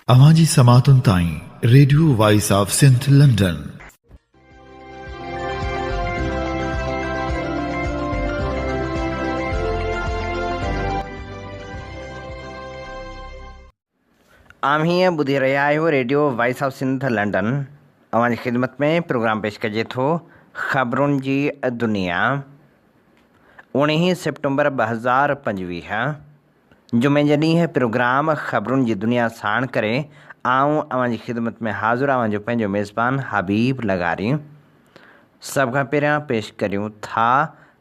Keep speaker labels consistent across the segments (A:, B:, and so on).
A: अवांजी समातुन ताईं radio voice of Sindh London.
B: आम्ही ॿुधी रहिया आहियो radio voice of Sindh London. अवांजी ख़िदमत में प्रोग्राम पेश कजे थो ख़बरुनि जी दुनिया। 19 सितंबर 2025 जुमे जे ॾींहुं प्रोग्राम ख़बरुनि जी दुनिया साण करे आऊं अवांजी ख़िदमत में हाज़िर आहियां पंहिंजो मेज़बान हबीब लगारी। सभ खां पहिरियां पेश करियूं था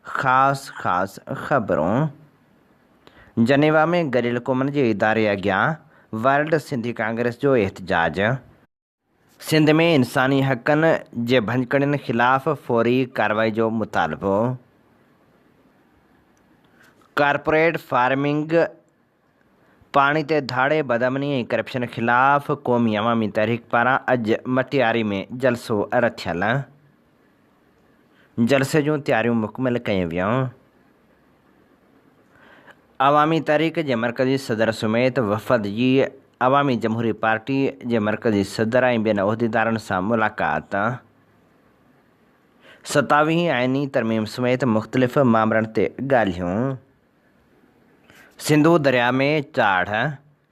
B: ख़ासि ख़बरूं। जनेवा में गॾियल क़ौमनि जे इदारे अॻियां वर्ल्ड सिंधी कांग्रेस जो एहतजाज। सिंध में इंसानी हक़नि जे भञकड़ियुनि ख़िलाफ़ फौरी कार्रवाई जो मुतालबो। कॉर्पोरेट फार्मिंग, पाणी ते धाड़े, बदअमनी ऐं करप्शन ख़िलाफ़ क़ौमी अवामी तहरीक पारां अॼु मटियारी में जलसो रथियल। जलसे जूं तयारियूं मुकमिल कयूं वियूं। अवामी तहरीक जे मरकज़ी सदर समेत वफ़द जी अवामी जमहूरी पार्टी जे मरकज़ी सदर ऐं ॿियनि उहिदेदारनि सां मुलाक़ात। 27 आइनी तरमीम समेत मुख़्तलिफ़ मामलनि ते ॻाल्हियूं। सिंधू दरिया में चाढ़,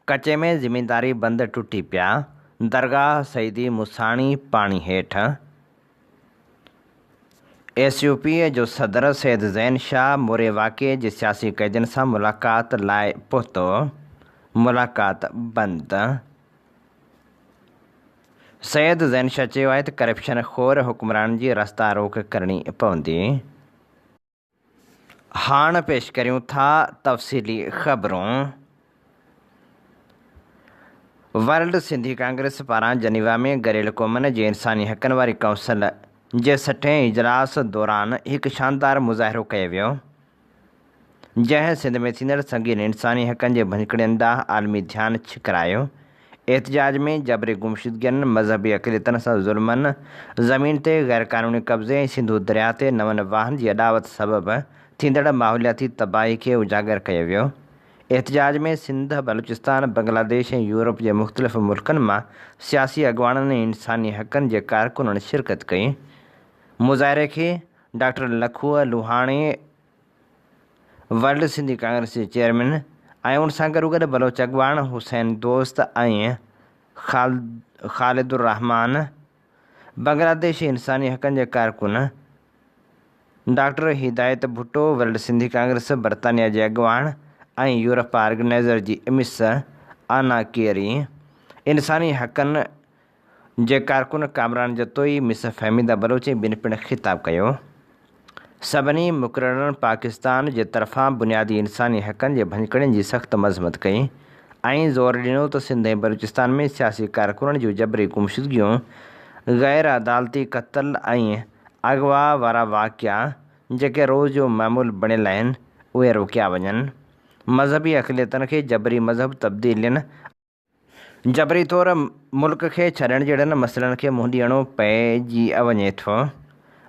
B: कचे में ज़मींदारी बंद टुटी पिया, दरगाह सईदी मुसाणी पाणी हेठि। SUP जो सदर सैद ज़ैन शाह मोरे वाक़िए जे सियासी क़ैदियुनि सां मुलाक़ात लाइ पहुतो, मुलाक़ात बंदि। सैद ज़ैन शाह चयो आहे त करप्शन खोर हुक्मराननि जी रस्ता रोक करणी पवंदी। हाणे पेश करियूं था तफ़सीली ख़बरूं। वर्ल्ड सिंधी कांग्रेस पारां जनीवा में गॾियल क़ौमनि जे इंसानी हक़नि वारी काउंसिल जे 60हें इजलास दौरान हिकु शानदार मुज़ाहिरो कयो वियो, जंहिं सिंध में थींदड़ संगीन इंसानी हक़नि जे भञकड़ियुनि ॾांहुं आलमी ध्यानु छिकरायो। एहतजाज में जबरी गुमशुदगियुनि, मज़हबी अक़लियतनि सां ज़ुल्मनि, ज़मीन ते ग़ैरक़ानूनी कब्ज़े ऐं सिंधु दरिया ते नवनि वाहन जी अॾावत सबबि थींदड़ माहौलियाती तबाही खे उजागर कयो वियो। एहतजाज में सिंध, बलूचिस्तान, बांग्लादेश ऐं यूरोप जे मुख़्तलिफ़ मुल्कनि मां सियासी अॻुवाननि ऐं इंसानी हक़नि जे कारकुननि शिरकत कई। मुज़ाहिरे खे डॉक्टर लखूअ लुहाणे, वर्ल्ड सिंधी कांग्रेस जे चेयरमैन ऐं उन सां गॾोगॾु बलोच अॻुवान हुसैन दोस्त ऐं ख़ालिदुर रहमान, बांग्लादेश इंसानी हक़नि जे कारकुन डॉक्टर हिदायत भुट्टो, वर्ल्ड सिंधी कांग्रेस बरतानिया जे अॻुवान ऐं यूरोप ऑर्गेनाइज़र जी मिस आना केरी, इंसानी हक़नि जे कारकुन कामरान जतोई, मिस फहमीदा बलोच ॿिनि पिणु ख़िताब कयो। सभिनी मुक़ररनि पाकिस्तान जे तरफ़ां बुनियादी इंसानी हक़नि जे भञकड़ियुनि जी सख़्त मज़म्मत कई ऐं ज़ोर ॾिनो त सिंध ऐं बलूचिस्तान में सियासी कारकुननि जूं जबरी गुमशुदगियूं, ग़ैर अदालती क़त्ल ऐं अगवा वारा वाक़िआ जेके रोज़ जो मामूल बणियल आहिनि, उहे रोकिया वञनि। मज़हबी अक़लियतनि खे जबरी मज़हब तब्दीलियुनि, जबरी तौरु मुल्क खे छॾण जहिड़नि मसइलनि खे मुंहुं ॾियणो पइजी वञे थो।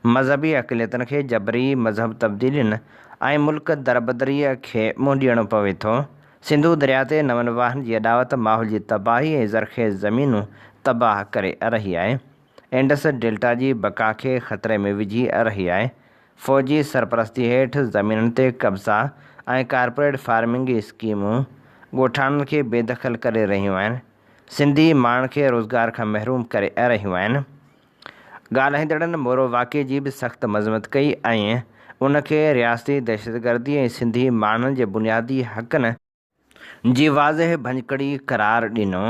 B: मज़हबी अक़लियतनि खे जबरी मज़हब तब्दीलियुनि ऐं मुल्क दरबदरीअ खे मुंहुं ॾियणो पवे थो। सिंधु दरिया ते नवनि वाहन जी अॾावत माहौल जी तबाही ऐं ज़रख़ेज़ ज़मीनूं तबाह करे रही आहे। इंडस डेल्टा जी बका खे ख़तरे में विझी रही आहे। फ़ौजी सरपरस्ती हेठि ज़मीननि ते कब्ज़ा ऐं कॉर्पोरेट फार्मिंग स्कीमूं ॻोठाणनि खे बेदख़ल करे रहियूं आहिनि, सिंधी माण्हुनि खे रोज़गार खां महरूम करे रहियूं आहिनि। ॻाल्हाईंदड़नि मोरो वाक़िए जी बि सख़्त मज़म्मत कई ऐं उनखे रियासती दहशतगर्दी ऐं सिंधी माण्हुनि जे बुनियादी हक़नि जी वाज़ह भञकड़ी क़रार ॾिनो।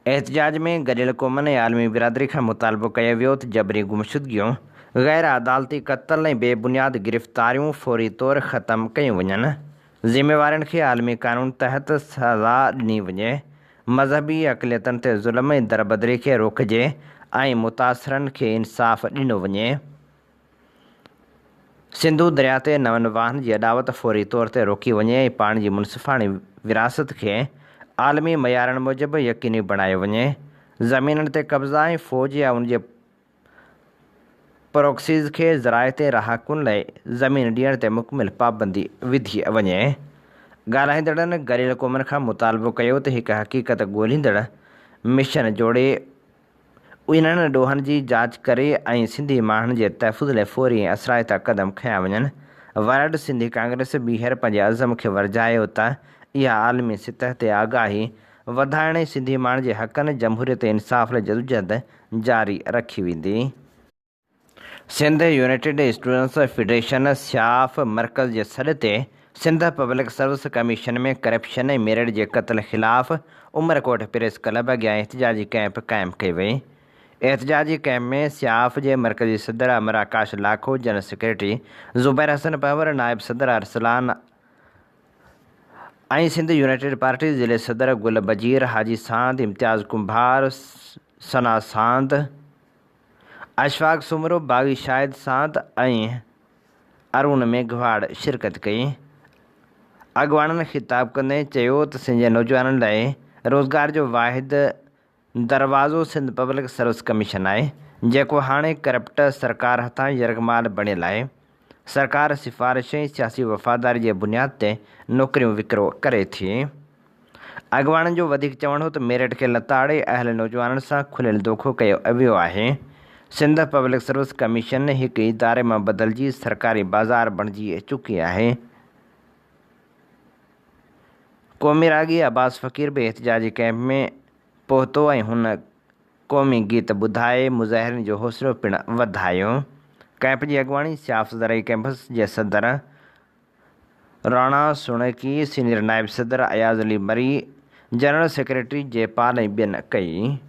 B: एहतजाज में गॾियल क़ौमनि ऐं आलमी बिरादरी खां मुतालबो कयो वियो त जबरी गुमशुदगियूं, ग़ैर अदालती क़त्ल ऐं बेबुनियाद गिरफ़्तारियूं फौरी तौरु ख़तमु कयूं वञनि। ज़िम्मेवारनि खे आलमी क़ानून तहत सज़ा ॾिनी वञे। मज़हबी अक़लियतनि ते ज़ुल्म ऐं दरबदरी खे रोकिजे ऐं मुतासिरनि खे इंसाफ़ ॾिनो वञे। सिंधु दरिया ते नवनि वाहन जी अॾावत फौरी तौर ते रोकी वञे ऐं पाणी जी मुनसिफ़ाणी विरासत खे आलमी मयारनि मूजिबि यकीनी बणायो वञे। ज़मीननि ते कब्ज़ा ऐं फ़ौज या उन जे प्रोक्सीज़ खे ज़राए ते रहाकुनि लाइ ज़मीन ॾियण ते मुकमिल पाबंदी विधी वञे। ॻाल्हाईंदड़नि गलियल क़ौमुनि खां मुतालबो कयो त हिकु हक़ीक़त ॻोल्हींदड़ मिशन जोड़े इन्हनि ॾोहनि जी जांच करे ऐं सिंधी माण्हुनि जे तहफ़ुज़ लाइ फ़ौरी ऐं असराइता क़दम खयां वञनि। वारड सिंधी कांग्रेस ॿीहर पंहिंजे अज़म खे वरजायो त इहा आलमी सतह ते आगाही वधाइण ऐं सिंधी माण्हुनि जे हक़नि जमहूरियत ऐं इंसाफ़ लाइ जदोजहद जारी रखी वेंदी। सिंध यूनाइटेड स्टूडेंट्स फेडरेशन स्याफ मर्कज़ जे सॾ ते सिंध पब्लिक सर्विस कमीशन में करप्शन ऐं मेरिट जे क़त्ल ख़िलाफ़ उमरकोट प्रेस क्लब अॻियां एहतिजाजी कैंप क़ाइमु कई वई। एहतिजाजी कैंप में स्याफ जे मरकज़ी सदर अमर आकाश लाखो, जनरल सेक्रेटरी ज़ुबैर हसन पवर, नायब सदर अरसलान ऐं सिंध यूनाइटेड पार्टी ज़िले सदर गुल बजीर, हाजी सांद, इम्तियाज़ कुंभार, सना सांद, अशफाक सुमरो, बागी शाहिद सांद ऐं अरुण मेघवाड़ शिरकत कई। अॻवाननि ख़िताब कंदे चयो त सिंध जे नौजवाननि लाइ रोज़गार जो वाहिद दरवाज़ो सिंध पब्लिक सर्विस कमीशन आहे, जेको हाणे करप्ट सरकार हथां यरगमाल बणियल आहे। सरकार सिफ़ारिश ऐं सियासी वफ़ादारी जे बुनियाद ते नौकरियूं विकिरो करे थी। अॻवाननि जो वधीक चवणु हो त मेरिट खे लताड़े अहल नौजवाननि सां खुलियल दोखो कयो वियो आहे। सिंध पब्लिक सर्विस कमीशन हिकु इदारे मां बदिलजी सरकारी बाज़ार बणिजी चुकी आहे। क़ौमी रागी अब्बास फ़कीर बि एहतिजाजी कैंप में पहुतो ऐं हुन क़ौमी गीत ॿुधाए मुज़ाहिरनि जो हौसलो पिणु वधायो। कैंप जी अॻुवाणी स्याफ ज़रई कैंपस जे सदर राणा सुणकी, सीनियर नायब सदर अयाज़ अली मरी, जनरल सेक्रेटरी जयपाल ऐं ॿियनि कई।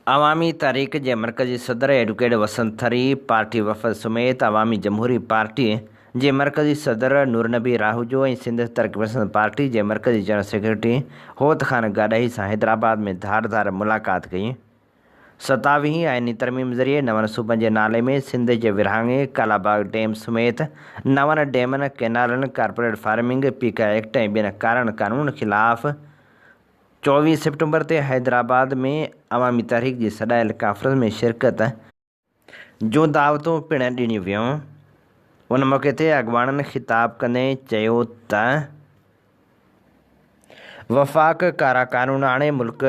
B: अवामी तहरीक जे मरकज़ी सदर एडवोकेट वसंत थरी, पार्टी वफ़द समेत अवामी जमहूरी पार्टी जे मरकज़ी सदर नूरनबी राहूजो ऐं सिंध तरक़ी पसंद पार्टी जे मरकज़ी जनरल सेक्रेटरी होत ख़ान गाॾाही सां हैदराबाद में धारदार मुलाक़ात कई। 27वीं आइनी तरमीम ज़रिए नवनि सूबनि जे नाले में सिंध जे विरहाङे कालाबाग डैम समेत नवनि डैमनि, कैनालनि, कॉर्पोरेट फार्मिंग, पीका एक्ट ऐं ॿियनि कारण क़ानून ख़िलाफ़ 24 सितंबर ते हैदराबाद में अवामी तहरीक जी सॾायल कॉन्फ्रेंस में शिरकत जूं दावतूं पिणु ॾिनियूं वियूं। उन मौक़े ते अॻवाननि ख़िताब कंदे चयो त वफ़ाक़ कारा क़ानून आणे मुल्क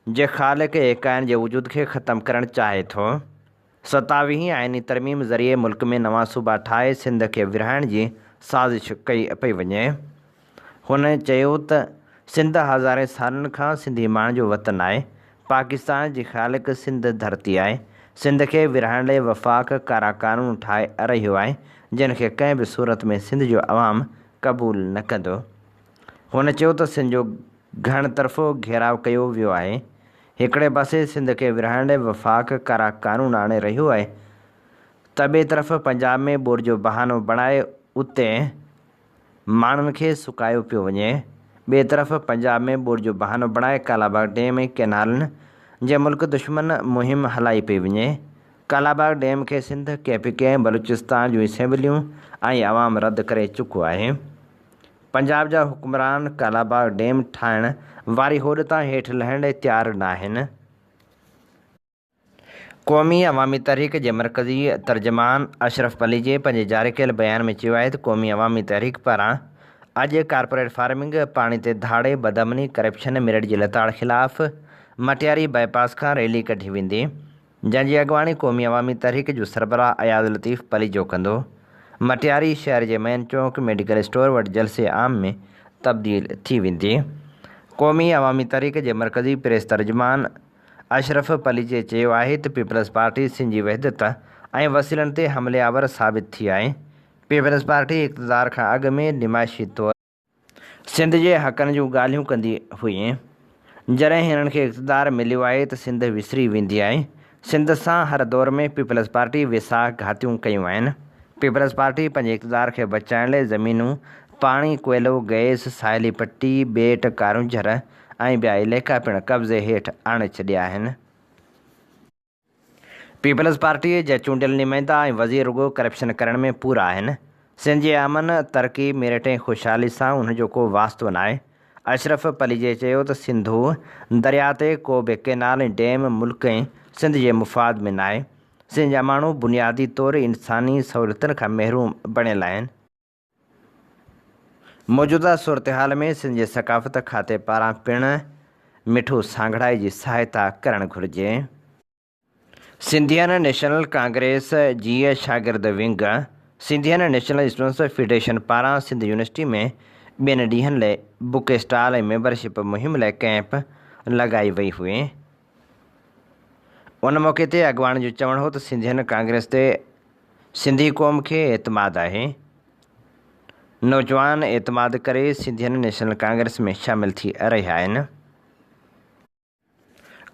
B: जे ख़ालिक़ ऐं कायन जे वजूद खे ख़तमु करणु चाहे थो। 27वीं आइनी तरमीम ज़रिए मुल्क में नवां सूबा ठाहे सिंध खे विरहाइण जी साज़िश कई पई वञे। हुन चयो त सिंध हज़ारे सालनि खां सिंधी माण्हुनि जो वतन आहे। पाकिस्तान जी ख़ालिक़ सिंध धरती आहे। सिंध खे विरहाइण लाइ वफ़ाक़ कारा क़ानून ठाहे रहियो आहे, जिन खे कंहिं बि सूरत में सिंध जो अवाम क़बूल न कंदो। हुन चयो त सिंध जो घण तरफ़ो घेराव कयो वियो आहे। हिकिड़े पासे सिंध खे विरहाइण लाइ वफ़ाक़ कारा क़ानून आणे रहियो आहे त ॿिए तरफ़ पंजाब में ॿोॾि जो बहानो बणाए उते माण्हुनि खे सुकायो पियो वञे। ॿिए तरफ़ पंजाब में ॿोॾि जो बहानो बणाए कालाबाग डैम ऐं कैनालनि जे मुल्क दुश्मन मुहिम हलाई पई वञे। कालाबाग डैम खे सिंध, KPK ऐं बलूचिस्तान जूं असेंबलियूं ऐं अवाम रद्द करे चुको आहे। पंजाब जा हुक्मरान कालाबाग डैम ठाहिण वारी होॾ तां हेठि लहण लाइ तयारु न आहिनि। क़ौमी अवामी तहरीक जे मरकज़ी तर्जमान अशरफ अली जे पंहिंजे जारी कयल बयान में चयो आहे त क़ौमी अवामी तहरीक पारां अॼु कॉर्पोरेट फार्मिंग, पाणी ते धाड़े, बदअमनी, करप्शन, मेरिट जी लताड़ ख़िलाफ़ मटियारी बाईपास खां रैली कढी वेंदी, जंहिंजी अॻुवाणी क़ौमी अवामी तहरीक जो सरबराह अयाज़ लतीफ़ पलीजो कंदो। मटियारी शहर जे मेन चौक मेडिकल स्टोर वटि जलसे आम में तब्दील थी वेंदी। क़ौमी अवामी तहरीक जे मरकज़ी प्रेस तर्जुमान अशरफ पलीजे चयो आहे त पीपल्स पार्टी सिंध जी वहदत ऐं वसीलनि ते हमलेआवर साबित थी आहे। पीपल्स पार्टी इक़्तिदार खां अॻु में निमाइशी तौरु सिंध जे हक़नि जूं ॻाल्हियूं कंदी हुई। जॾहिं हिननि खे इक़्तिदार मिलियो आहे त सिंध विसरी वेंदी आहे। सिंध सां हर दौर में पीपल्स पार्टी वेसाख घातियूं कयूं आहिनि। पीपल्स पार्टी पंहिंजे इक़्तिदार खे बचाइण लाइ ज़मीनूं, पाणी, कोयलो, गैस, साहिली पट्टी, ॿेट, कारूंझर ऐं ॿिया इलाइक़ा पिणु कब्ज़े हेठि आणे छॾिया आहिनि। पीपल्स पार्टीअ जा चूंडियल नुमाइंदा ऐं वज़ीर रुॻो करप्शन करण में पूरा आहिनि। सिंध जे अमन, तरक़ी, मेरिट ऐं ख़ुशहाली सां उनजो को वास्तो न आहे। अशरफ पलीजे चयो त सिंधु दरिया ते को बि कैनाल ऐं डैम मुल्क ऐं सिंध जे मुफ़ाद में न आहे। सिंध जा माण्हू बुनियादी तौरु इंसानी सहूलियतुनि खां महरूम बणियल आहिनि। मौजूदा सूरत हाल में सिंध जे सकाफ़त खाते पारां पिणु मिठू सांगड़ाई जी सहायता करणु घुरिजे। सिंधियन नेशनल कांग्रेस जी शागिर्द विंग सिंधियन नेशनल स्टूडेंट्स फेडरेशन पारां सिंध यूनिवर्सिटी में ॿियनि ॾींहंनि लाइ बुक स्टॉल ऐं मेंबरशिप मुहिम लाइ कैंप लॻाई वई हुई। उन मौक़े ते अॻवान जो चवणु हो त सिंधियन कांग्रेस ते सिंधी क़ौम खे एतमाद आहे। नौजवान एतमाद करे सिंधियन नेशनल कांग्रेस में शामिल थी रहिया आहिनि।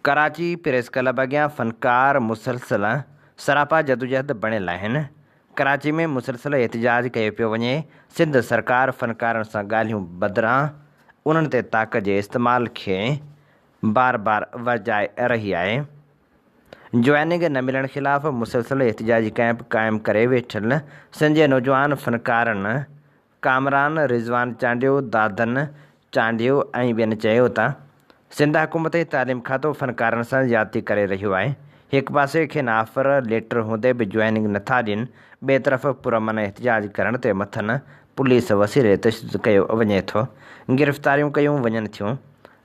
B: कराची प्रेस क्लब अॻियां फ़नकार मुसलसल सरापा जदोजहद बणियल आहिनि। कराची में मुसलसल एहतजाज कयो पियो वञे। सिंध सरकार फ़नकारनि सां ॻाल्हियूं बदिरां उन्हनि ते ताक़त जे इस्तेमाल खे बार बार वॼाए रही आहे। ज्वाइनिंग न मिलण ख़िलाफ़ मुसलसल एहतजाजी कैंप क़ाइमु करे वेठल सिंध जे नौजवान फ़नकारनि कामरान रिज़वान चांडियो, दादन चांडियो ऐं ॿियनि चयो त सिंध हुकूमत ऐं तालीम खातो फ़नकारनि सां ज़्यादती करे रहियो आहे। हिकु पासे खे ऑफर लेटर हूंदे बि ज्वाइनिंग नथा ॾियनि, ॿिए तरफ़ पुरमन एहतजाज करण ते मथनि पुलिस वसीले तशदुद कयो वञे थो। गिरफ़्तारियूं कयूं वञनि थियूं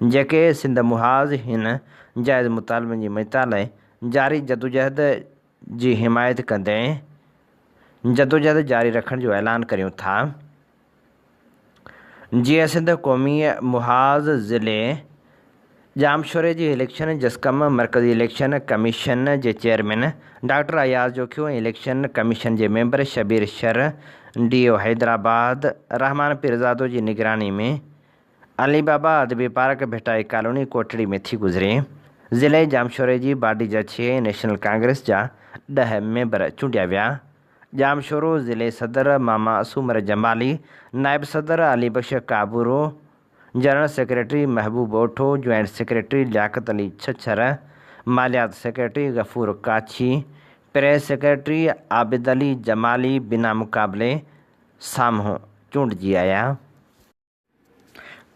B: जेके सिंध मुहाज़ हिन जाइज़ मुतालबनि जी मइता लाइ जारी जदोजहद जी हिमायत कंदे जदोजहद जारी रखण जो ऐलान करियूं था। जीअं सिंध क़ौमी मुहाज़ ज़िले जामशोरे जी इलेक्शन जसकम मरकज़ी इलेक्शन कमीशन जे चेयरमैन डॉक्टर अयाज़ जोखियो ऐं इलेक्शन कमीशन जे मेंबर शबीर शर DO हैदराबाद रहमान पीरज़ादो जी निगरानी में अली बाबा अदबी पार्क भेटाई कॉलोनी कोटड़ी में थी गुज़रे। ज़िले जामशोरे जी बॉडी जा 6 नेशनल कांग्रेस जा 10 मेंबर चूंडिया विया। जामशोरो ज़िले सदर मामा सूमर जमाली, नायब सदर Ali Bakhsh Kaburo, general secretary Mehboob Otho, joint secretary Liaquat Ali Chhachhar, मालियात secretary Ghafoor Kachhi, press secretary Abid Ali Jamali बिना मुक़ाबले साम्हूं चूंडिजी आया।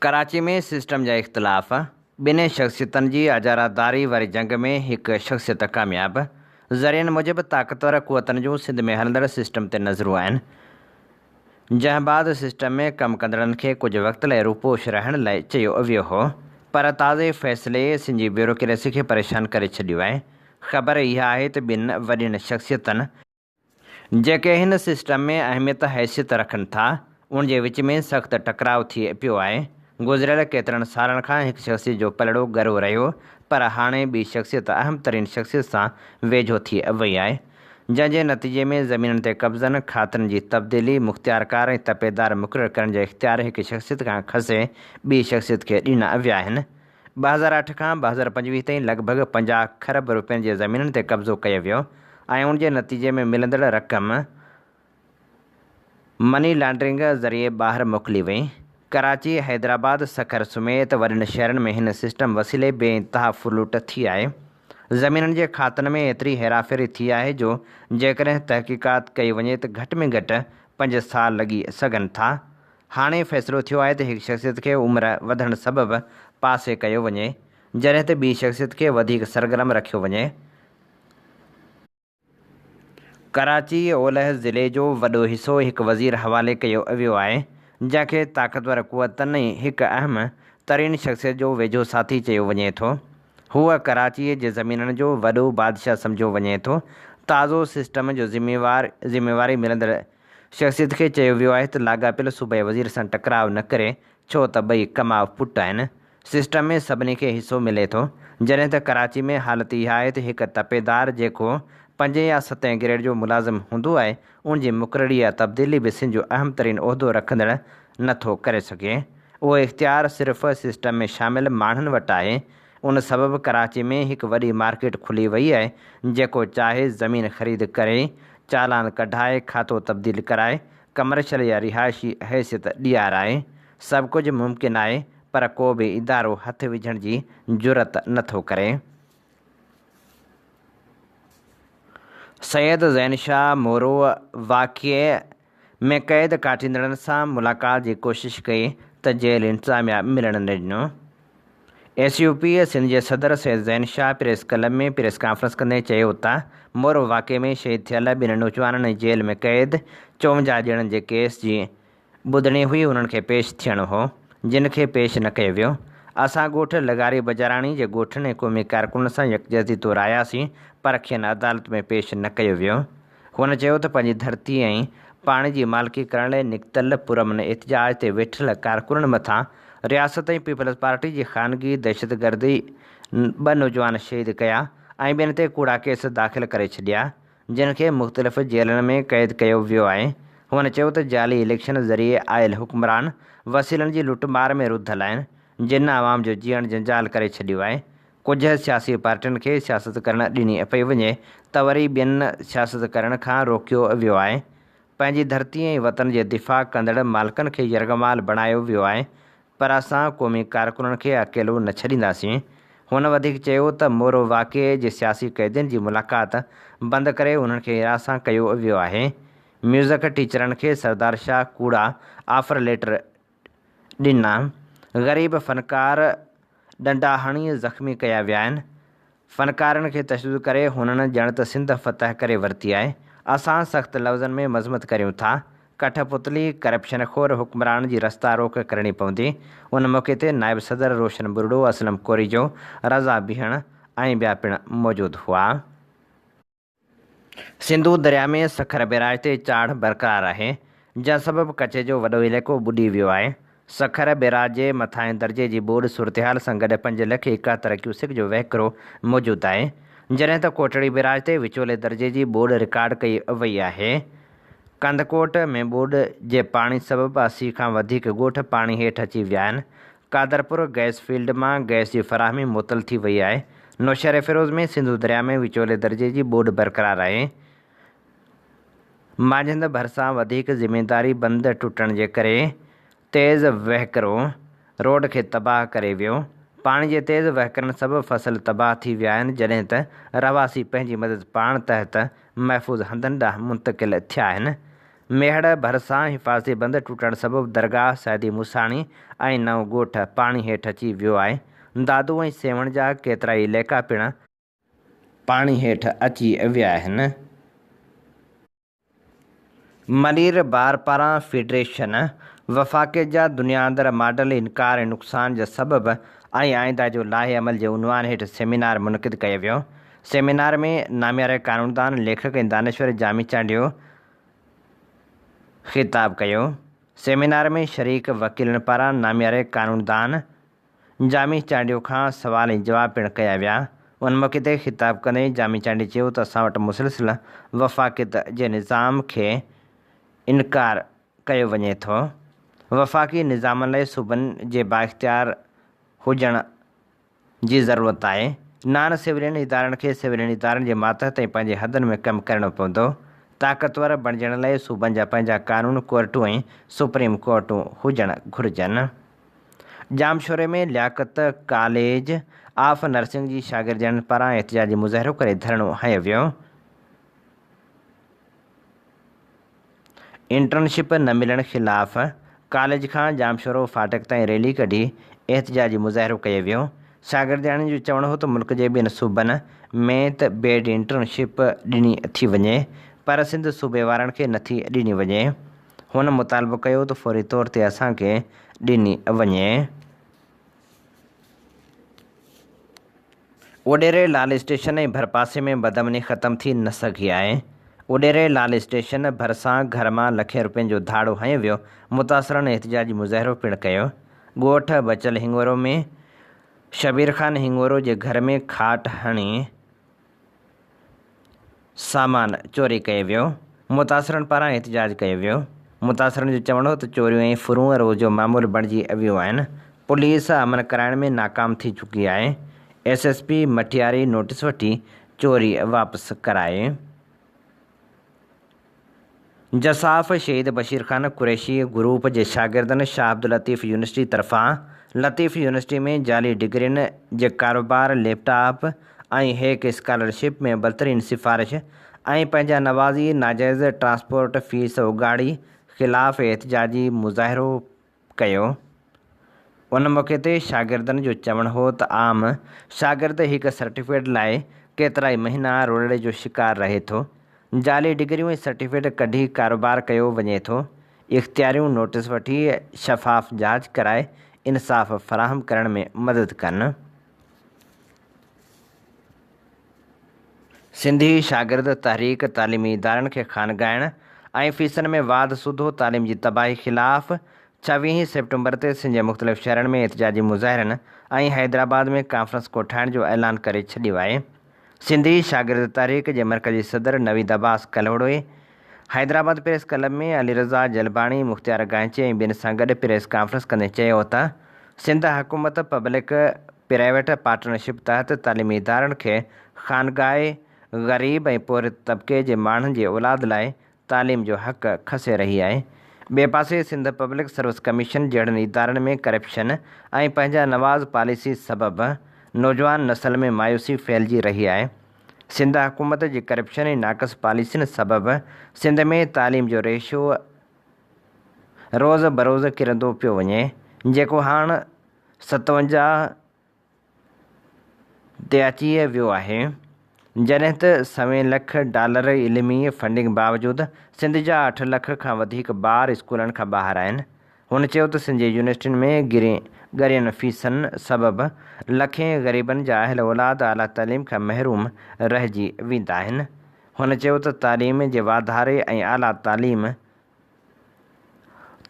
B: कराची में सिस्टम जा इख़्तिलाफ़ ॿिन्ही शख़्सियतनि जी अजारादारी वारी जंग में हिकु शख़्सियत कामयाबु। ज़रियनि मूजिबि ताक़तवर क़ुवतनि जूं सिंध में हलंदड़ सिस्टम ते नज़रूं आहिनि, जंहिं बाद सिस्टम में कमु कंदड़नि खे कुझु वक़्त लाइ रूपोश रहण लाइ चयो वियो हो, पर ताज़े फ़ैसिले सिंधी ब्यूरोक्रेसी खे परेशान करे छॾियो आहे। ख़बर इहा आहे त ॿिनि वॾियुनि शख़्सियतनि जेके हिन सिस्टम में अहमियत हैसियत रखनि था उन जे विच में सख़्तु टकराव थी पियो आहे। गुज़िरियल केतिरनि सालनि खां हिकु शख़्सियत जो पलड़ो ॻरो रहियो, पर हाणे ॿी शख़्सियत अहम तरीन शख़्सियत सां वेझो थी वई आहे, जंहिंजे नतीजे में ज़मीननि ते कब्ज़नि, खातनि जी तब्दीली, मुख़्तियारकार ऐं तपेदार मुक़ररु करण जा इख़्तियार हिकु शख़्सियत खां खसे ॿी शख़्सियत खे ॾिना विया आहिनि। 2008 खां 2025 ताईं लॻभॻि 50 खरब रुपयनि जे ज़मीननि ते कब्ज़ो कयो वियो ऐं उन जे नतीजे में मिलंदड़ रक़म मनी लॉन्ड्रिंग ज़रिए ॿाहिरि मोकिली वई। कराची, हैदराबाद, सखर समेत वॾनि शहरनि में हिन सिस्टम वसीले बेइंतहा फुलूट थी आहे। ज़मीननि जे खातनि में एतिरी हेराफेरी थी आहे जो जेकॾहिं तहक़ीक़ात कई वञे त घटि में घटि 5 साल लॻी सघनि था। हाणे फ़ैसिलो थियो आहे त हिकु शख़्सियत खे उमिरि वधण सबबि पासे कयो वञे, जॾहिं त ॿी शख़्सियत खे वधीक सरगर्म रखियो वञे। कराची ओलह ज़िले जो वॾो हिसो हिकु वज़ीर हवाले कयो वियो आहे, जंहिंखे ताक़तवर क़ुवतनि ऐं हिकु अहम तरीन शख़्सियत जो वेझो साथी चयो वञे थो। हूअ कराचीअ जे ज़मीननि जो वॾो बादशाह सम्झो वञे थो। ताज़ो सिस्टम जो ज़िम्मेवारी मिलंदड़ शख़्सियत खे चयो वियो आहे त लाॻापियल सूबाई वज़ीर सां टकराव न करे, छो त ॿई कमाव पुट आहिनि। सिस्टम में सभिनी खे हिसो मिले थो, जॾहिं त कराची में हालत इहा आहे त हिकु तपेदार जेको 5 या 7 ग्रेड जो मुलाज़िम हूंदो आहे, उन जी मुक़ररी या तब्दीली बि सिंध जो अहम तरीन उहिदो रखंदड़ नथो करे सघे। उहो इख़्तियार सिर्फ़ु सिस्टम में शामिल माण्हुनि वटि आहे। उन सबबि कराची में हिकु वॾी मार्केट खुली वई आहे। जेको चाहे ज़मीन ख़रीद करे, चालान कढाए, खातो तब्दील कराए, कमर्शियल या रिहाइशी हैसियत ॾियाराए, सभु कुझु मुमकिन आहे, पर को बि इदारो हथ विझण जी जुरत नथो करे। सैयद ज़ैन शाह मोरो वाक़िए में क़ैद काटींदड़नि सां मुलाक़ात जी कोशिशि कई त जेल इंतिज़ामिया मिलण न ॾिनो। SUP सिंध जे सदर सैयद ज़ैन शाह प्रेस क्लब में प्रेस कॉन्फ्रेंस कंदे चयो त मोरो वाक़िए में शहीद थियल 2 नौजवाननि जेल में क़ैद 54 ॼणनि जे केस जी ॿुधणी हुई उन्हनि खे पेश थियणो हो, जिन खे पेश न कयो वियो। असां ॻोठ लगारी बजाराणी जे ॻोठनि ऐं क़ौमी कारकुन सां यकजहती तौरु आयासीं, पर खेनि अदालत में पेश न कयो वियो। हुन चयो त पंहिंजी धरती ऐं पाणी जी मालिकी करण लाइ निकितल पुरमन एहतजाज ते वेठल कारकुननि मथां रियासत ऐं पीपल्स पार्टी जी ख़ानगी दहशतगर्दी 2 नौजवान शहीद कया ऐं ॿियनि ते कूड़ा केस दाख़िल करे छॾिया, जिन खे मुख़्तलिफ़ जेलनि में क़ैद कयो वियो आहे। हुन चयो त जाली इलेक्शन ज़रिए आयल हुक्मरान वसीलनि जी लुटमार में रुधल आहिनि, जिन आवाम जो जीअण जंजाल करे छॾियो आहे। कुझु सियासी पार्टियुनि खे सियासत करणु ॾिनी पई वञे त वरी ॿियनि सियासत करण खां रोकियो वियो आहे। पंहिंजी धरती ऐं वतन जे दिफ़ा कंदड़ मालिकनि खे यरगमाल बणायो वियो आहे, पर असां क़ौमी कारकुननि खे अकेलो न छॾींदासीं। हुन वधीक चयो त मोरो वाक़िए जे सियासी क़ैदियुनि जी मुलाक़ात बंदि करे उन्हनि खे हिरासत कयो वियो आहे। म्यूज़िक टीचरनि खे सरदार शाह कूड़ा ऑफर लेटर ॾिना। ग़रीब फ़नकार डंडा हणी ज़ख़्मी कया विया आहिनि। फ़नकारनि खे तशदुद करे हुननि ॼण त सिंध फ़तह करे वरिती आहे। असां सख़्तु लफ़्ज़नि में मज़मत करियूं था। कठपुतली करप्शन खोर हुक्मरान जी रस्ता रोक करणी पवंदी। उन मौक़े ते नायब सदर रोशन बुरडो, असलम कोरीजो, रज़ा बीहण ऐं ॿिया पिणु मौजूदु हुआ। सिंधु दरिया में सखर बैराज ते चाढ़ बरक़रार आहे, जंहिं सबबि कच्छ जो वॾो इलाइक़ो ॿुॾी वियो आहे। सखर बैराज जे मथाएं दर्जे जी ॿोॾि सूरतहाल सां गॾु 5,71,000 क्यूसेक जो वहिकिरो मौजूदु आहे, जॾहिं त कोटड़ी बैराज ते विचोले दर्जे जी ॿोॾि रिकॉर्ड कई वई आहे। कंदकोट में ॿोॾि जे पाणी सबबि 80 खां वधीक ॻोठ पाणी हेठि अची विया आहिनि। कादरपुर गैस फील्ड मां गैस जी फ़राहमी मुअतल थी वई आहे। नौशहर फिरोज़ में सिंधु दरिया में विचोले दर्जे जी ॿोॾि बरक़रार आहे। मांझंदि भरिसां वधीक ज़िमेदारी बंदि टुटण जे करे तेज़ वहिकिरो रोड खे तबाह करे वियो। पाणी जे तेज़ वहिकरण सबबि फ़सल तबाह थी विया आहिनि, जॾहिं त रवासी पंहिंजी मदद पाण तहत महफ़ूज़ हंधनि ॾांहुं मुंतक़िल थिया आहिनि। मेहड़ भरिसां हिफ़ाज़ती बंदि टुटण सबबि दरगाह, सैदी मुसाणी ऐं नओं ॻोठ पाणी हेठि अची वियो आहे। दादू ऐं सेवण जा केतिरा ई इलाइक़ा पिणु पाणी हेठि अची विया आहिनि। मलीर बार पारां फेडरेशन वफ़ाक़े जा दुनियादर मॉडल इनकार ऐं नुक़सान जा सबब ऐं आइंदा जो लाहे अमल जे उनवान हेठि सेमिनार मुनक़िद कयो वियो। सेमिनार में नामियारे क़ानूनदान, लेखक ऐं दानिश्वर जामी चांडियो ख़िताब कयो। सेमिनार में शरीक वकीलनि पारां नामियारे क़ानूनदान जामी चांडियो खां सवाल ऐं जवाब पिणु कया विया। उन मौक़े ते ख़िताब कंदे जामी चांडी चयो त असां वटि मुसलसिल वफ़ाक़ियत जे निज़ाम खे इनकार कयो वञे थो। वफ़ाक़ी निज़ामनि लाइ सूबनि जे बाइख़्तियार हुजण जी ज़रूरत आहे। नान सिविलियन इदारनि खे सिविलियन इदारनि जे मातहत ऐं पंहिंजे हदनि में कमु करणो पवंदो। ताक़तवर बणिजण लाइ सूबनि जा पंहिंजा कानून, कोर्टूं ऐं सुप्रीम कोर्टूं हुजणु घुरिजनि। जामशोरे में लियाकत कॉलेज ऑफ नर्सिंग जी शागिर्दनि पारां एहतिजाजी मुज़ाहिरो करे धरणो हंयो वियो। इंटर्नशिप न मिलण ख़िलाफ़ कॉलेज खां जामशोरो फाटक ताईं रैली कढी एहतिजाजी मुज़ाहिरो कयो वियो। शागिर्दनि जो चवणु हो त मुल्क जे ॿियनि सूबनि में त बेड इंटर्नशिप ॾिनी थी वञे, पर सिंध सूबे वारनि खे नथी ॾिनी वञे। हुन मुतालबो कयो त फ़ौरी तौर ते असांखे ॾिनी वञे। ओडेरे लाल स्टेशन ऐं भरपासे में बदअमनी ख़तम थी न सघी आहे। ओडेरे लाल स्टेशन भरिसां घर मां लखे रुपयनि जो धाड़ो हंयो वियो। मुतासिरनि एहतिजाजी मुज़ाहिरो पिणु कयो। ॻोठ बचल हिंगोरो में शबीर ख़ान हिंगोरो जे घर में खाट हणी सामान चोरी कयो वियो। मुतासिरनि पारां एहतिजाज कयो वियो। मुतासिरनि जो चवणु हो त चोरियूं ऐं फुरूं रोज़ जो मामूल बणिजी वियो आहिनि। पुलिस अमन कराइण में नाकाम थी चुकी आहे। SSP मटियारी नोटिस वठी चोरी वापसि कराए। जसाफ़ शहीद बशीर ख़ान कुरैशी ग्रुप जे शागिर्दनि शाह अब्दुल लतीफ़ यूनिवर्सिटी तरफ़ां लतीफ़ यूनिवर्सिटी में जाली डिग्रियुनि जे कारोबार, लैपटॉप ऐं हेक स्कॉलरशिप में बदतरीन सिफ़ारिश ऐं पंहिंजा नवाज़ी नाजाइज़ ट्रांसपोर्ट फ़ीस उगाड़ी ख़िलाफ़ एहतिजाजी मुज़ाहिरो कयो। उन मौक़े ते शागिर्दनि जो चवणु हो त आम शागिर्द हिक सर्टिफिकेट लाइ केतिरा ई महीना रोड़े जो शिकार रहे थो। जाली डिग्रियूं ऐं सर्टिफिकेट कढी कारोबार कयो वञे थो। इख़्तियारियूं नोटिस वठी शफ़ाफ़ जांच कराए इंसाफ़ फ़राहम करण में मदद कनि। सिंधी शागिर्द तहरीक तालीमी इदारनि खे खानगाइण ऐं फ़ीसनि में वाध सूदो तालीम जी तबाही ख़िलाफ़ 26 सेप्टेम्बर ते सिंध जे मुख़्तलिफ़ शहरनि में एहतिजाजी मुज़ाहिरनि ऐं हैदराबाद में कॉन्फ्रेंस कोठाइण जो ऐलान करे छॾियो आहे। सिंधी शागिर्द तहरीक जे मरकज़ी सदर नवीद अब्बास कल्होड़े हैदराबाद प्रेस क्लब में अली रज़ा जलबाणी, मुख़्तियार गांची ऐं ॿियनि सां गॾु प्रेस कॉन्फ्रेंस कंदे चयो त सिंध हुकूमत पब्लिक प्राइवेट पार्टनरशिप तहत तालीमी इदारनि खे खानगाहे ग़रीब ऐं पोर तबिके जे माण्हुनि जी औलाद लाइ तालीम जो हक़ खसे रही आहे। ॿिए पासे सिंध पब्लिक सर्विस कमीशन जहिड़नि इदारनि में करप्शन ऐं पंहिंजा नवाज़ पॉलिसी सबबि नौजवान नस्ल में मायूसी फैलिजी रही आहे। सिंध हुकूमत जी करप्शन ऐं नाक़स पॉलिसियुनि सबबि सिंध में तालीम जो रेशियो रोज़ बरोज़ किरंदो पियो वञे, जेको हाणे 57 ते अची वियो आहे। जॾहिं त $1 लख इल्मी फंडिंग बावजूदि सिंध जा 8 लख खां वधीक ॿार स्कूलनि खां ॿाहिरि आहिनि। हुन चयो त सिंध जी यूनिवर्सिटियुनि में ॻरियल फ़ीसनि सबबि लखें ग़रीबनि जा अहल औलाद आला तालीम खां महरूम रहिजी वेंदा आहिनि। हुन चयो त तालीम जे वाधारे ऐं आला तालीम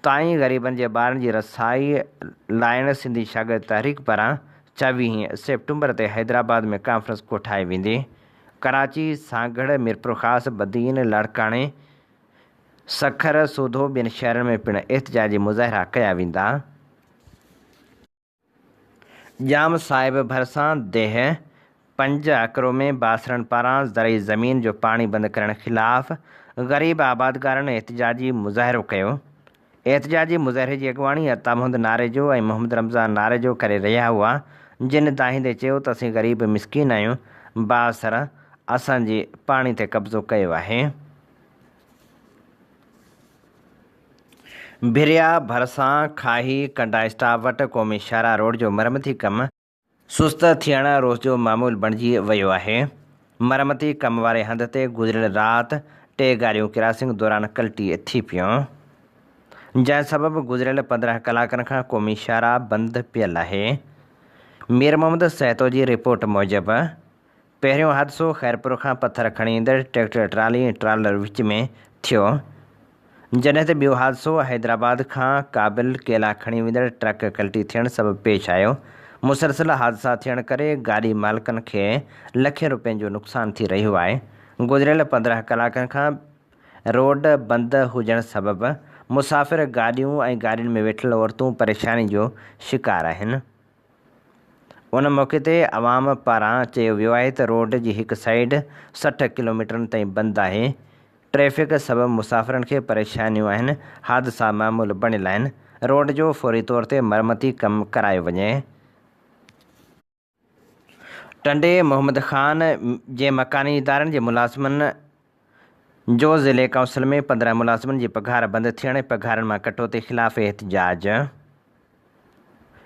B: ताईं ग़रीबनि जे ॿारनि जी रसाई लाइण सिंधी शागिर्द तहरीक पारां 24 सेप्टेम्बर ते हैदराबाद में कॉन्फ्रेंस कोठाई वेंदी। कराची, सागड़, मीरपुर ख़ास, बदीन, लाड़काणे, सखर, सूधो ॿियनि शहरनि में पिणु एहतिजाजी मुज़ाहिरा कया वेंदा। जाम साहिब भरिसां देह 5 एकड़ो में बासरनि पारां ज़रई ज़मीन जो पाणी बंदि करण ख़िलाफ़ ग़रीब आबादकारनि एहतिजाजी मुज़ाहिरो कयो। एहतिजाजी मुज़ाहिरे जी अॻुवाणी अता मुहम्मद नारेजो ऐं मोहम्मद रमज़ान नारेजो करे रहिया हुआ, जिन दाहींदे चयो त असीं ग़रीब मिसकीन आहियूं, बासर असांजे पाणी ते कब्ज़ो कयो आहे। भिरिया भरिसां खाही कंडा स्टाफ वटि क़ौमी शाहरा रोड जो मरमती कमु सुस्त थियण रोज़ जो मामूल बणिजी वियो आहे। मरमती कम वारे हंध ते गुज़िरियल राति 3 गाॾियूं क्रॉसिंग दौरान कल्टी थी पियूं, जंहिं सबबि गुज़िरियल 15 कलाकनि खां क़ौमी शाहरा बंदि पियल आहे। मीर मोहम्मद सहतो जी रिपोर्ट मूजिबि पहिरियों हादिसो ख़ैरपुर खां पथर खणी ईंदड़ ट्रैक्टर ट्राली ऐं ट्रालर विच में थियो, जॾहिं त ॿियो हादिसो हैदराबाद खां काबिल केला खणी वेंदड़ ट्रक कल्टी थियण सबबि पेश आयो। मुसलसिल हादिसा थियण करे गाॾी मालिकनि खे लखें रुपयनि जो नुक़सानु थी रहियो आहे। गुज़िरियल 15 कलाकनि खां रोड बंदि हुजण सबबि मुसाफ़िर गाॾियूं ऐं गाॾियुनि में वेठल औरतूं परेशानी जो शिकार आहिनि। उन मौक़े ते अवाम पारां चयो वियो आहे त रोड जी हिकु साइड 60 किलोमीटरनि ताईं बंदि आहे। ट्रैफ़िक सबबि मुसाफ़िरनि खे परेशानियूं आहिनि। हादिसा मामूल बणियल आहिनि। रोड जो फ़ौरी तौर ते मरमती कमु करायो वञे। टंडे मोहम्मद ख़ान जे मकानी इदारनि जे मुलाज़िमनि जो ज़िले काउंसिल में 15 मुलाज़िमनि जी पघार बंदि थियण ऐं पघारनि मां कटौती ख़िलाफ़ एहतिजाज।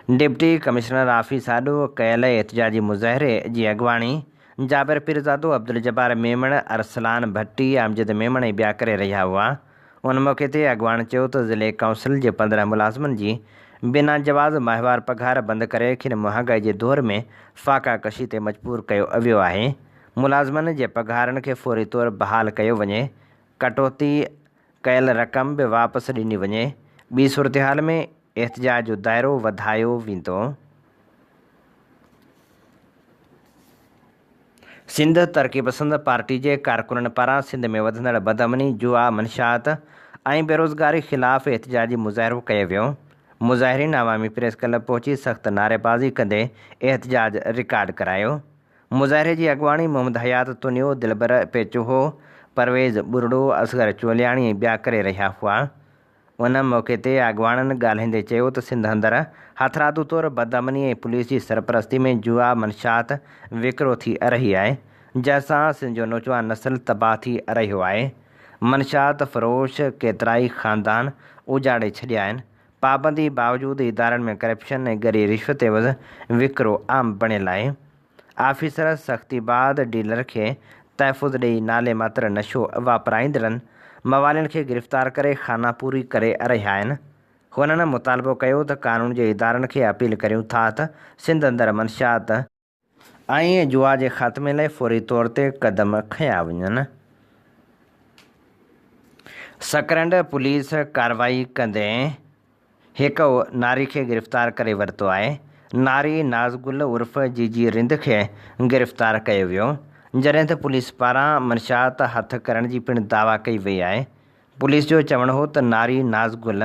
B: डिप्टी कमिश्नर ऑफिस आॾो कयल एहतिजाजी मुज़ाहिरे जी अॻुवाणी जाबिर पीरज़ादो, अब्दुल जब्बार मेमण, अरसलान भट्टी, आमजद मेमण ऐं ॿिया करे रहिया हुआ। उन मौक़े ते अॻुवाण चयो त ज़िले काउंसिल जे 15 मुलाज़िमनि जी बिना जवाज़ माहिवार पघार बंदि करे खेनि महांगाई जे दौर में फ़ाक़ा कशी ते मजबूर कयो वियो आहे। मुलाज़िमनि जे पघारनि खे फ़ौरी तौर बहाल कयो वञे, कटौती कयल रक़म बि वापसि ॾिनी वञे। ॿी सूरतहाल में एहतिजाज जो दाइरो वधायो वेंदो। सिंध तरक़ी पसंद पार्टी जे कारकुननि पारां सिंध में वधंदड़ बदअमनी, जुआ, मंशात ऐं बेरोज़गारी ख़िलाफ़ एहतिजाजी मुज़ाहिरो कयो वियो। मुज़ाहिरीन अवामी प्रेस क्लब पहुची सख़्त नारेबाज़ी कंदे एहतिजाज रिकॉर्ड करायो। मुज़ाहिरे जी अॻुवाणी मोहम्मद हयात तुनियो, दिलबर पेचुहो, परवेज़ बुरड़ो, असगर चोलियाणी ऐं ॿिया करे रहिया हुआ। उन मौक़े ते अॻुवाणनि ॻाल्हाईंदे चयो त सिंध अंदरि हथरादू तौरु बदअमनी ऐं पुलिस जी सरपरस्ती में जुआ, मंशात विकिरो थी रही आहे, जंहिंसां सिंध जो नौजवान नस्ल तबाह थी रहियो आहे। मंशात फ़रोश केतिराई ख़ानदान उजाड़े छॾिया आहिनि। पाबंदी बावजूदि इदारनि में करप्शन ऐं ॻरी रिश्वत एवज़ विकिरो आम बणियल आहे। आफ़ीसर सख़्ती बाद डीलर खे तहफ़ुज़ ॾेई नाले मात्र नशो वापराईंदड़नि मवालियुनि खे गिरफ़्तार करे खाना पूरी करे रहिया आहिनि। हुननि मुतालबो कयो त कानून जे इदारनि खे अपील करियूं था त सिंध अंदरि मंशियात ऐं जुआ जे ख़ात्मे लाइ फ़ौरी तौर ते क़दम खंया वञनि। सकरंड पुलिस कार्रवाई कंदे हिकु नारी खे गिरफ़्तार करे वरितो आहे। नारी नाज़गुल उर्फ़ जीजी रिंद खे गिरफ़्तार कयो वियो, जॾहिं त पुलिस पारां मंशियात हथ करण जी पिणु दावा कई वई आहे। पुलिस जो चवणु हो त नारी नाज़गुल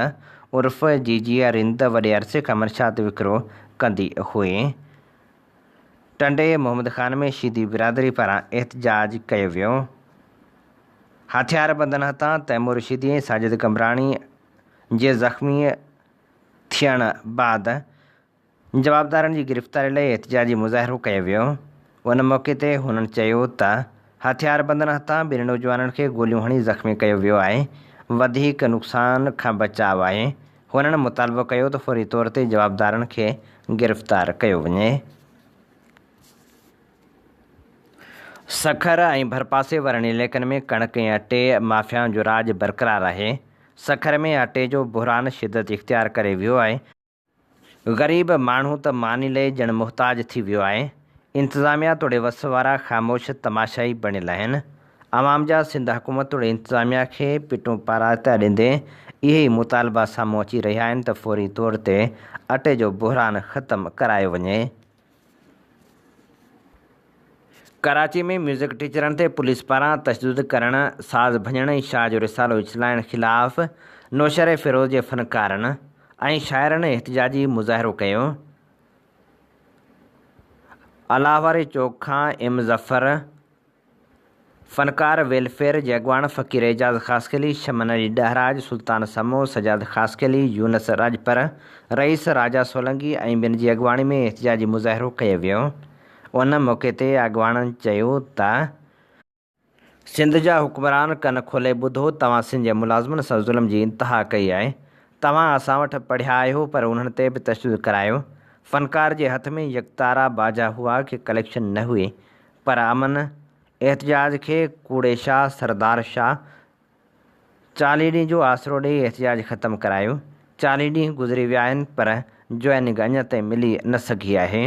B: उर्फ़ जीजी रिंद वॾे अरसे खां मंशियात विकिरो कंदी हुई। टंडे मोहम्मद ख़ान में शीदी बिरादरी पारां एहतजाज कयो वियो। हथियार बंदन हथां तैमूर शीदी ऐं साजिद कमराणी जे ज़ख़्मी थियण बाद जवाबदारनि जी गिरफ़्तारी लाइ एहतजाजी मुज़ाहिरो कयो वियो। उन मौक़े ते हुननि चयो त हथियार बंदन हथां ॿिनि नौजवाननि खे गोलियूं हणी ज़ख़्मी कयो वियो आहे। वधीक नुक़सान खां बचाव आहे। हुननि मुतालबो कयो त फ़ौरी तौर ते जवाबदारनि खे गिरफ़्तार कयो वञे। सखर ऐं भरपासे वारनि इलाइक़नि में कणिक ऐं अटे माफ़ियाउनि जो राॼ बरक़रार आहे। सखर में अटे जो बुहरान शिदत इख़्तियार करे वियो आहे। ग़रीब माण्हू त मानी लाइ ॼण मुहताज थी वियो आहे। इंतिज़ामिया तोड़े वस वारा ख़ामोश तमाशाई बणियल आहिनि। आवाम जा सिंध हुकूमत तोड़े इंतिज़ामिया खे पिटूं पारायता ॾींदे इहे ई मुतालबा साम्हूं अची रहिया आहिनि त फ़ौरी तौर ते अटे जो बुहरान ख़तमु करायो वञे। कराची में म्यूज़िक टीचरनि ते पुलिस पारां तशदुद करणु, साज़ भञण ऐं शाह जो रिसालो इचलाइण ख़िलाफ़ नौशर फ़िरोज़ जे फ़नकारनि ऐं शाइरनि एहतजाजी मुज़ाहिरो कयो। अलाहवारी चौक खां एम ज़फ़र फ़नकार वेलफेयर जे अॻवान फ़क़ीर एजाज़ ख़ासकेली, शमन अली ॾहराज, सुल्तान समो, सजाद ख़ासकेली, यूनस राजपर, रईस राजा सोलंगी ऐं ॿिनि जी अॻवाणी में एहतजाजी मुज़ाहिरो कयो वियो। उन मौक़े ते अॻवाननि चयो त सिंध जा हुक्मरान कन खोले ॿुधो, तव्हां सिंध जे मुलाज़िमनि सां ज़ुल्म जी इंतिहा कई आहे। तव्हां असां वटि पढ़िया आहियो पर उन्हनि ते बि तशदुद करायो। फ़नकार जे हथ में यकतारा बाजा हुआ कि कलेक्शन न हुई, पर अमन एहतजाज खे कूड़े शाह सरदार शाह 40 ॾींहं जो आसरो ॾेई एहतजाज ख़तमु करायो। 40 ॾींहं गुज़री विया आहिनि पर जॉइनिंग अञा ताईं मिली न सघी आहे।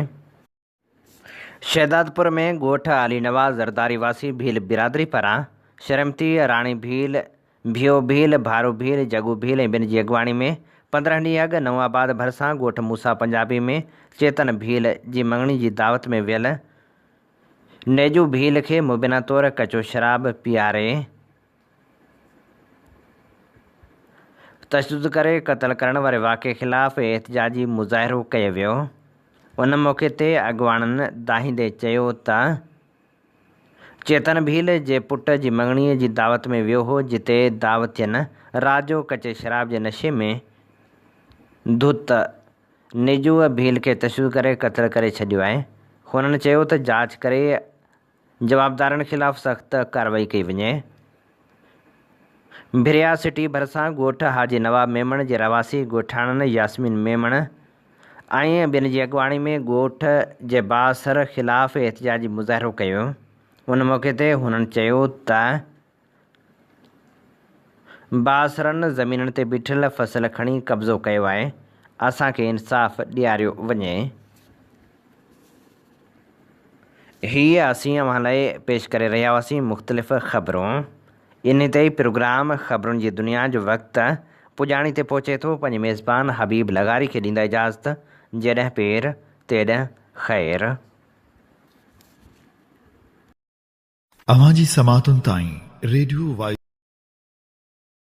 B: शहदादपुर में ॻोठ अली नवाज़ ज़रदारी वासी भील बिरादरी पारां शर्मती राणी भील, भियो भील, भारू भील, जगू भील ऐं ॿिनि जी अॻवाणी में 15 ॾींहं अॻु नवाबाद भरिसां ॻोठ मूसा पंजाबी में चेतन भील जी मङणी जी दावत में वियल नेजू भील खे मुबिना तौरु कचो शराब पीआरे तशदुद करे क़त्ल करण वारे वाक़े ख़िलाफ़ एहतजाजी मुज़ाहिरो कयो वियो। उन मौक़े ते अॻवाननि दाहींदे चयो त चेतन भील जे पुट जी मङणीअ जी दावत में वियो हो, जिते दावतियुनि रात जो कचे शराब जे नशे में धुत निजूअ भील खे तशदुद करे क़त्ल करे छॾियो आहे। हुननि चयो त जांच करे जवाबदारनि ख़िलाफ़ सख़्त कार्रवाई कई वञे। भिरिया सिटी भरिसां ॻोठ हाजी नवाब मेमण जे रवासी ॻोठाणनि यास्मीन मेमण ऐं ॿिनि जी अॻवाणी में ॻोठ जे बासर ख़िलाफ़ एहतजाजी मुज़ाहिरो कयो। उन मौक़े ते हुननि चयो त बासरनि ज़मीननि ते बीठल फ़सल खणी कब्ज़ो कयो आहे। असांखे इंसाफ़ ॾियारियो वञे। हीअ असीं अव्हां लाइ पेश करे रहिया हुआसीं मुख़्तलिफ़ ख़बरूं। इन ते ई प्रोग्राम ख़बरुनि जी दुनिया जो वक़्तु पुॼाणी ते पहुचे थो। पंहिंजे मेज़बान हबीब लगारी खे ॾींदा इजाज़त। जॾहिं पेर तेॾहिं ख़ैर।
A: अव्हां जी समातुनि ताईं रेडियो